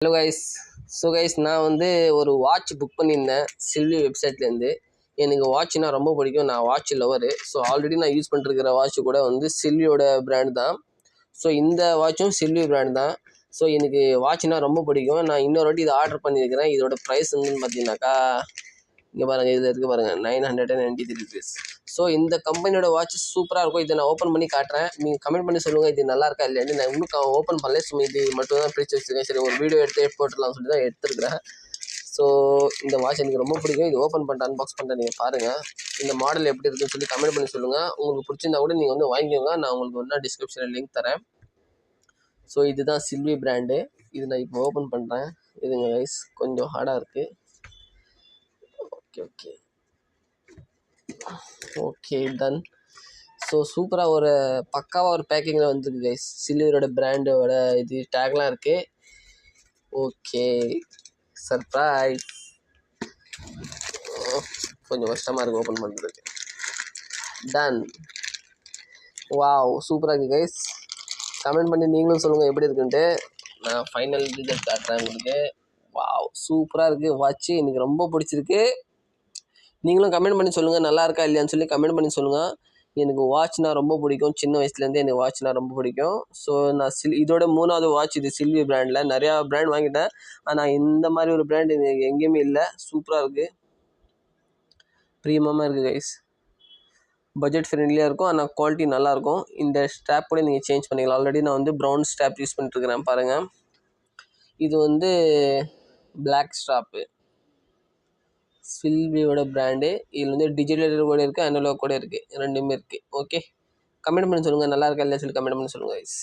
Hello guys. நான் வந்து ஒரு வாட்ச் புக் பண்ணியிருந்தேன் சில்வி வெப்சைட்லேருந்து. எனக்கு வாட்ச்னால் ரொம்ப பிடிக்கும். நான் வாட்ச் லவரு. ஆல்ரெடி நான் யூஸ் பண்ணிருக்கிற வாட்ச் கூட வந்து சில்வியோட பிராண்ட் தான். இந்த வாட்சும் சில்வி பிராண்ட் தான். எனக்கு வாட்ச்னால் ரொம்ப பிடிக்கும். நான் இன்னொரு வாட்டி இதை ஆர்டர் பண்ணியிருக்கிறேன். இதோட ப்ரைஸ் வந்து பார்த்தீங்கன்னாக்கா இங்கே பாருங்கள், இதில் இருக்குது பாருங்கள், 993 rupees. இந்த கம்பெனியோட வாட்ச் சூப்பராக இருக்கும். இதை நான் ஓப்பன் பண்ணி காட்டுறேன். நீங்கள் கமெண்ட் பண்ணி சொல்லுங்கள் இது நல்லா இருக்கா இல்லையான்னு. நான் இன்னும் ஓப்பன் பண்ணல. இது மட்டும் தான் பிரித்து வச்சுருக்கேன். சரி, ஒரு வீடியோ எடுத்து போட்டுடலாம் சொல்லி தான் எடுத்துருக்கிறேன். இந்த வாட்ச் எனக்கு ரொம்ப பிடிக்கும். இது ஓப்பன் பண்ணிட்டு அன்பாக்ஸ் பண்ணிட்டு நீங்கள் பாருங்கள். இந்த மாடல் எப்படி இருக்குன்னு சொல்லி கமெண்ட் பண்ணி சொல்லுங்கள். உங்களுக்கு பிடிச்சிருந்தா கூட நீங்கள் வந்து வாங்கிக்கோங்க. நான் உங்களுக்கு ஒன்றா டிஸ்கிரிப்ஷனில் லிங்க் தரேன். இதுதான் சில்வி பிராண்டு. இது நான் இப்போ ஓப்பன் பண்ணுறேன். இதுங்க கைஸ், கொஞ்சம் ஹார்டாக இருக்குது. Okay done. சூப்பராக ஒரு பக்காவாக ஒரு பேக்கிங்கில் வந்துருக்கு கைஸ். சில்வியோட பிராண்டோட இது டேக்லாம் இருக்குது. Okay, surprise. கொஞ்சம் கஷ்டமாக இருக்குது ஓப்பன் பண்ணுறதுக்கு. டன். வாவ், சூப்பராக இருக்குது கைஸ். கமெண்ட் பண்ணி நீங்களும் சொல்லுங்கள் எப்படி இருக்குன்ட்டு. நான் ஃபைனல் ரிசல்ட் காட்டுறேன் உங்களுக்கு. வாவ், சூப்பராக இருக்குது வாட்ச்சு. எனக்கு ரொம்ப பிடிச்சிருக்கு. நீங்களும் கமெண்ட் பண்ணி சொல்லுங்கள் நல்லா இருக்கா இல்லையான்னு சொல்லி கமெண்ட் பண்ணி சொல்லுங்கள். எனக்கு வாட்ச்னால் ரொம்ப பிடிக்கும். சின்ன வயசுலேருந்தே எனக்கு வாட்ச்னால் ரொம்ப பிடிக்கும். நான் இதோட 3வது வாட்ச் இது சில்வி பிராண்டில். நிறையா பிராண்ட் வாங்கிட்டேன். ஆனால் இந்த மாதிரி ஒரு பிராண்ட் எனக்கு எங்கேயுமே இல்லை. சூப்பராக இருக்குது, ப்ரீமியமாக இருக்குது கைஸ். பட்ஜெட் ஃப்ரெண்ட்லியாக இருக்கும், ஆனால் குவாலிட்டி நல்லாயிருக்கும். இந்த ஸ்ட்ராப் கூட நீங்கள் சேஞ்ச் பண்ணிக்கலாம். ஆல்ரெடி நான் வந்து ப்ரௌன் ஸ்ட்ராப் யூஸ் பண்ணிட்டுருக்கிறேன் பாருங்கள். இது வந்து பிளாக் ஸ்ட்ராப்பு, சில்வியோட பிராண்டு. இதில் வந்து டிஜிட்டல் கூட இருக்குது, அனலாக் கூட இருக்குது, ரெண்டுமே இருக்குது. ஓகே, கமெண்ட் பண்ணி சொல்லுங்கள் நல்லா இருக்கா இல்லையா சொல்லி கமெண்ட் பண்ணி சொல்லுங்கள் கைஸ்.